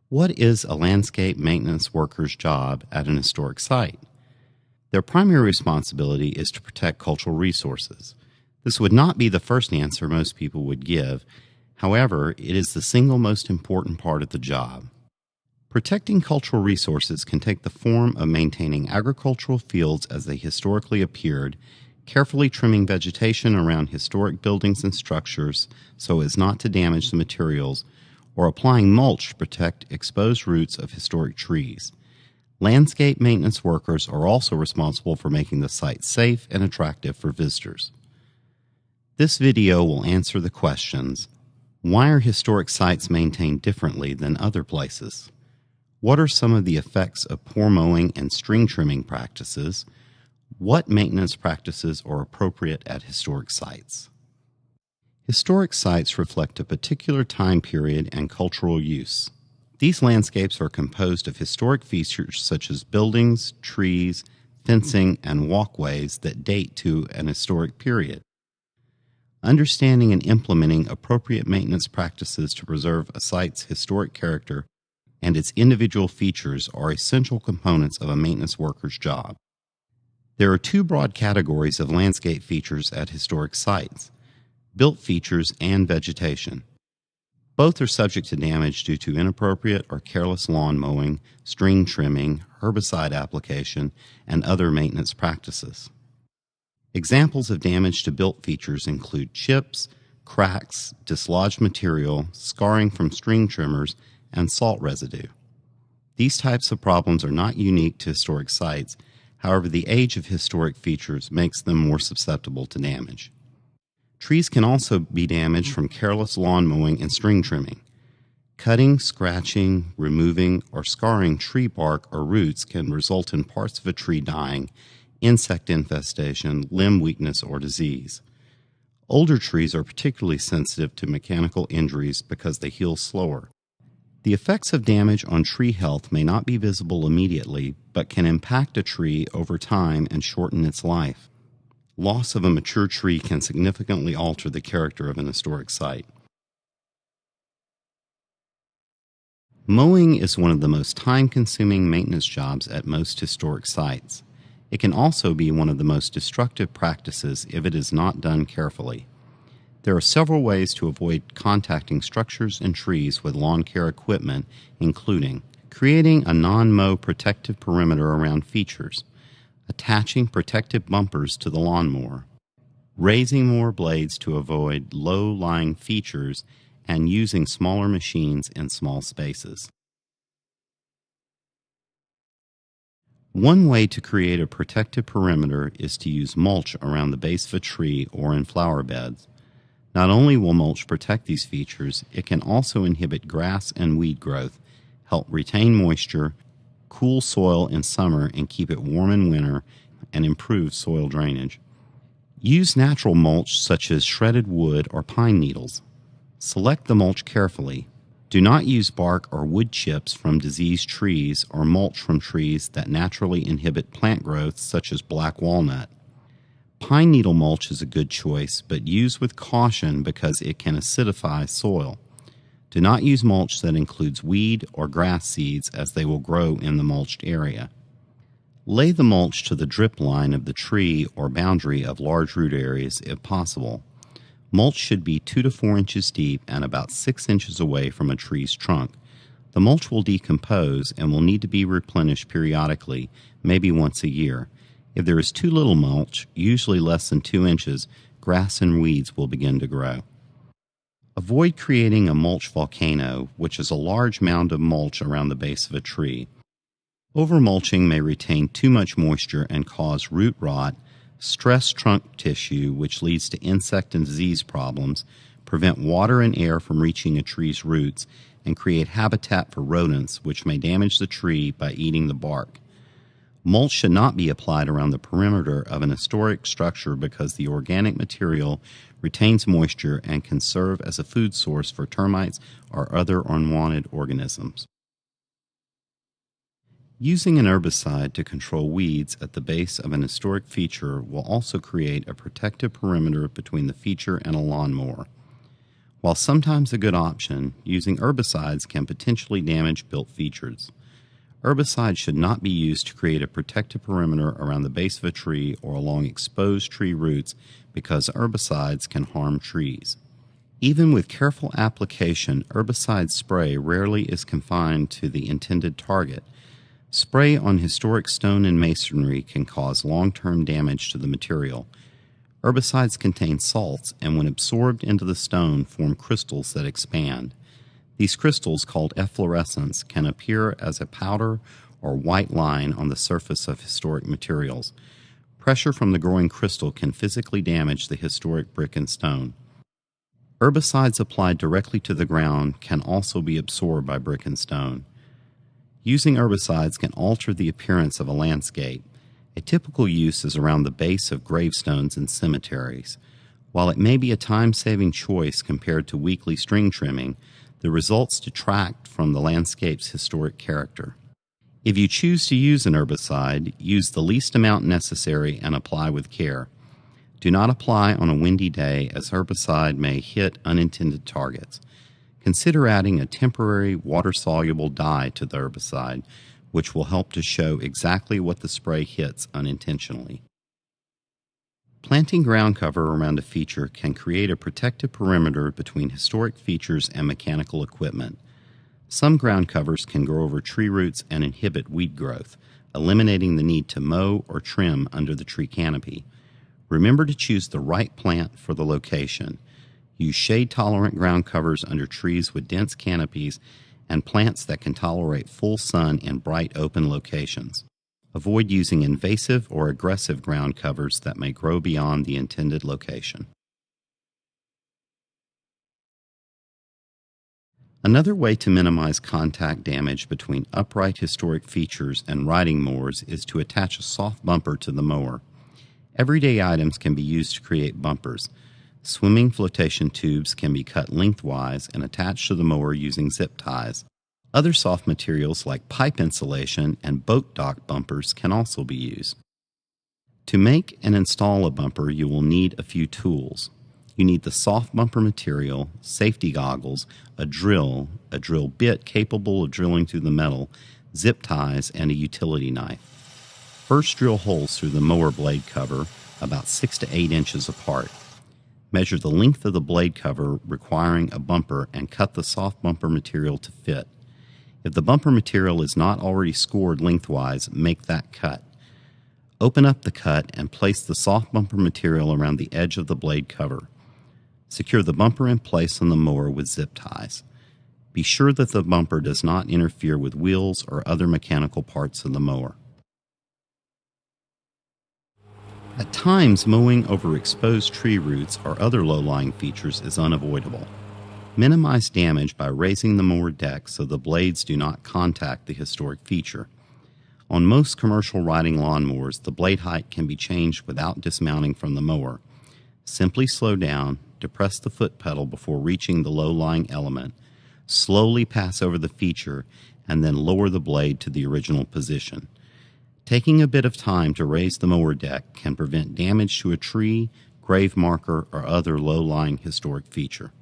What is a landscape maintenance worker's job at an historic site? Their primary responsibility is to protect cultural resources. This would not be the first answer most people would give. However, it is the single most important part of the job. Protecting cultural resources can take the form of maintaining agricultural fields as they historically appeared, carefully trimming vegetation around historic buildings and structures so as not to damage the materials, or applying mulch to protect exposed roots of historic trees. Landscape maintenance workers are also responsible for making the site safe and attractive for visitors. This video will answer the questions: why are historic sites maintained differently than other places? What are some of the effects of poor mowing and string trimming practices? What maintenance practices are appropriate at historic sites? Historic sites reflect a particular time period and cultural use. These landscapes are composed of historic features such as buildings, trees, fencing, and walkways that date to an historic period. Understanding and implementing appropriate maintenance practices to preserve a site's historic character and its individual features are essential components of a maintenance worker's job. There are two broad categories of landscape features at historic sites: built features and vegetation. Both are subject to damage due to inappropriate or careless lawn mowing, string trimming, herbicide application, and other maintenance practices. Examples of damage to built features include chips, cracks, dislodged material, scarring from string trimmers, and salt residue. These types of problems are not unique to historic sites. However, the age of historic features makes them more susceptible to damage. Trees can also be damaged from careless lawn mowing and string trimming. Cutting, scratching, removing, or scarring tree bark or roots can result in parts of a tree dying, insect infestation, limb weakness, or disease. Older trees are particularly sensitive to mechanical injuries because they heal slower. The effects of damage on tree health may not be visible immediately, but can impact a tree over time and shorten its life. Loss of a mature tree can significantly alter the character of an historic site. Mowing is one of the most time-consuming maintenance jobs at most historic sites. It can also be one of the most destructive practices if it is not done carefully. There are several ways to avoid contacting structures and trees with lawn care equipment, including creating a non-mow protective perimeter around features, attaching protective bumpers to the lawnmower, raising mower blades to avoid low-lying features, and using smaller machines in small spaces. One way to create a protective perimeter is to use mulch around the base of a tree or in flower beds. Not only will mulch protect these features, it can also inhibit grass and weed growth, help retain moisture, cool soil in summer and keep it warm in winter, and improve soil drainage. Use natural mulch such as shredded wood or pine needles. Select the mulch carefully. Do not use bark or wood chips from diseased trees or mulch from trees that naturally inhibit plant growth such as black walnut. Pine needle mulch is a good choice, but use with caution because it can acidify soil. Do not use mulch that includes weed or grass seeds, as they will grow in the mulched area. Lay the mulch to the drip line of the tree or boundary of large root areas if possible. Mulch should be 2 to 4 inches deep and about 6 inches away from a tree's trunk. The mulch will decompose and will need to be replenished periodically, maybe once a year. If there is too little mulch, usually less than 2 inches, grass and weeds will begin to grow. Avoid creating a mulch volcano, which is a large mound of mulch around the base of a tree. Overmulching may retain too much moisture and cause root rot, stress trunk tissue, which leads to insect and disease problems, prevent water and air from reaching a tree's roots, and create habitat for rodents, which may damage the tree by eating the bark. Mulch should not be applied around the perimeter of an historic structure because the organic material retains moisture and can serve as a food source for termites or other unwanted organisms. Using an herbicide to control weeds at the base of an historic feature will also create a protective perimeter between the feature and a lawnmower. While sometimes a good option, using herbicides can potentially damage built features. Herbicides should not be used to create a protective perimeter around the base of a tree or along exposed tree roots because herbicides can harm trees. Even with careful application, herbicide spray rarely is confined to the intended target. Spray on historic stone and masonry can cause long-term damage to the material. Herbicides contain salts and when absorbed into the stone form crystals that expand. These crystals, called efflorescents, can appear as a powder or white line on the surface of historic materials. Pressure from the growing crystal can physically damage the historic brick and stone. Herbicides applied directly to the ground can also be absorbed by brick and stone. Using herbicides can alter the appearance of a landscape. A typical use is around the base of gravestones in cemeteries. While it may be a time-saving choice compared to weekly string trimming, the results detract from the landscape's historic character. If you choose to use an herbicide, use the least amount necessary and apply with care. Do not apply on a windy day as herbicide may hit unintended targets. Consider adding a temporary water-soluble dye to the herbicide, which will help to show exactly what the spray hits unintentionally. Planting ground cover around a feature can create a protective perimeter between historic features and mechanical equipment. Some ground covers can grow over tree roots and inhibit weed growth, eliminating the need to mow or trim under the tree canopy. Remember to choose the right plant for the location. Use shade-tolerant ground covers under trees with dense canopies and plants that can tolerate full sun in bright open locations. Avoid using invasive or aggressive ground covers that may grow beyond the intended location. Another way to minimize contact damage between upright historic features and riding mowers is to attach a soft bumper to the mower. Everyday items can be used to create bumpers. Swimming flotation tubes can be cut lengthwise and attached to the mower using zip ties. Other soft materials like pipe insulation and boat dock bumpers can also be used. To make and install a bumper, you will need a few tools. You need the soft bumper material, safety goggles, a drill bit capable of drilling through the metal, zip ties, and a utility knife. First, drill holes through the mower blade cover about 6 to 8 inches apart. Measure the length of the blade cover requiring a bumper and cut the soft bumper material to fit. If the bumper material is not already scored lengthwise, make that cut. Open up the cut and place the soft bumper material around the edge of the blade cover. Secure the bumper in place on the mower with zip ties. Be sure that the bumper does not interfere with wheels or other mechanical parts of the mower. At times, mowing over exposed tree roots or other low-lying features is unavoidable. Minimize damage by raising the mower deck so the blades do not contact the historic feature. On most commercial riding lawnmowers, the blade height can be changed without dismounting from the mower. Simply slow down, depress the foot pedal before reaching the low-lying element, slowly pass over the feature, and then lower the blade to the original position. Taking a bit of time to raise the mower deck can prevent damage to a tree, grave marker, or other low-lying historic feature.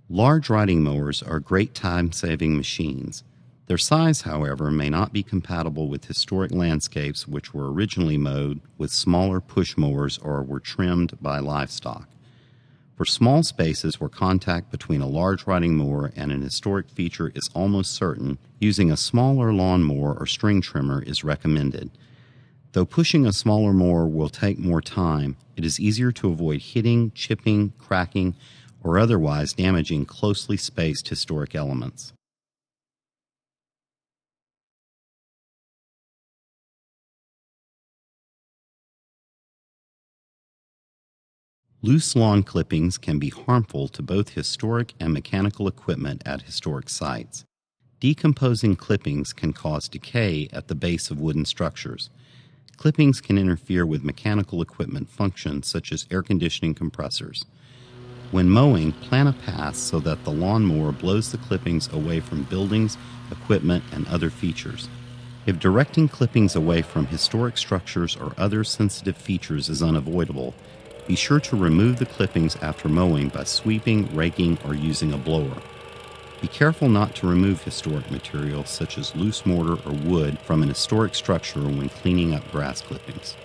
Large riding mowers are great time-saving machines. Their size, however, may not be compatible with historic landscapes which were originally mowed with smaller push mowers or were trimmed by livestock. For small spaces where contact between a large riding mower and an historic feature is almost certain, using a smaller lawnmower or string trimmer is recommended. Though pushing a smaller mower will take more time, it is easier to avoid hitting, chipping, cracking, or otherwise damaging closely spaced historic elements. Loose lawn clippings can be harmful to both historic and mechanical equipment at historic sites. Decomposing clippings can cause decay at the base of wooden structures. Clippings can interfere with mechanical equipment functions such as air conditioning compressors. When mowing, plan a path so that the lawnmower blows the clippings away from buildings, equipment, and other features. If directing clippings away from historic structures or other sensitive features is unavoidable, Be sure to remove the clippings after mowing by sweeping, raking, or using a blower. Be careful not to remove historic materials such as loose mortar or wood from an historic structure when cleaning up grass clippings.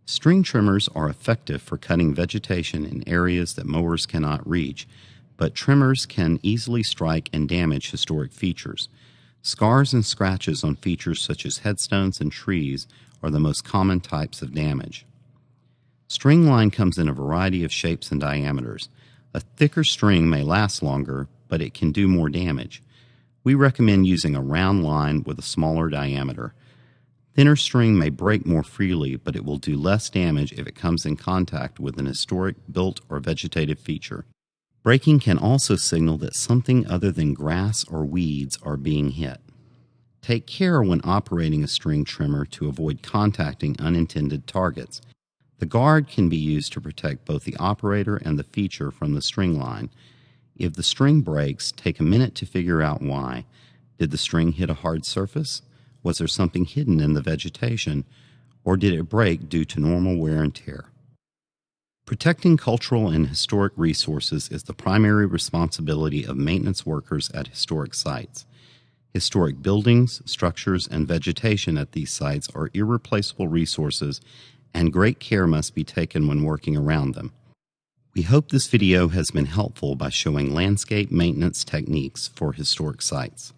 String trimmers are effective for cutting vegetation in areas that mowers cannot reach, but trimmers can easily strike and damage historic features. Scars and scratches on features such as headstones and trees are the most common types of damage. String line comes in a variety of shapes and diameters. A thicker string may last longer, but it can do more damage. We recommend using a round line with a smaller diameter. Thinner string may break more freely, but it will do less damage if it comes in contact with an historic built or vegetative feature. Breaking can also signal that something other than grass or weeds are being hit. Take care when operating a string trimmer to avoid contacting unintended targets. The guard can be used to protect both the operator and the feature from the string line. If the string breaks, take a minute to figure out why. Did the string hit a hard surface? Was there something hidden in the vegetation? Or did it break due to normal wear and tear? Protecting cultural and historic resources is the primary responsibility of maintenance workers at historic sites. Historic buildings, structures, and vegetation at these sites are irreplaceable resources, and great care must be taken when working around them. We hope this video has been helpful by showing landscape maintenance techniques for historic sites.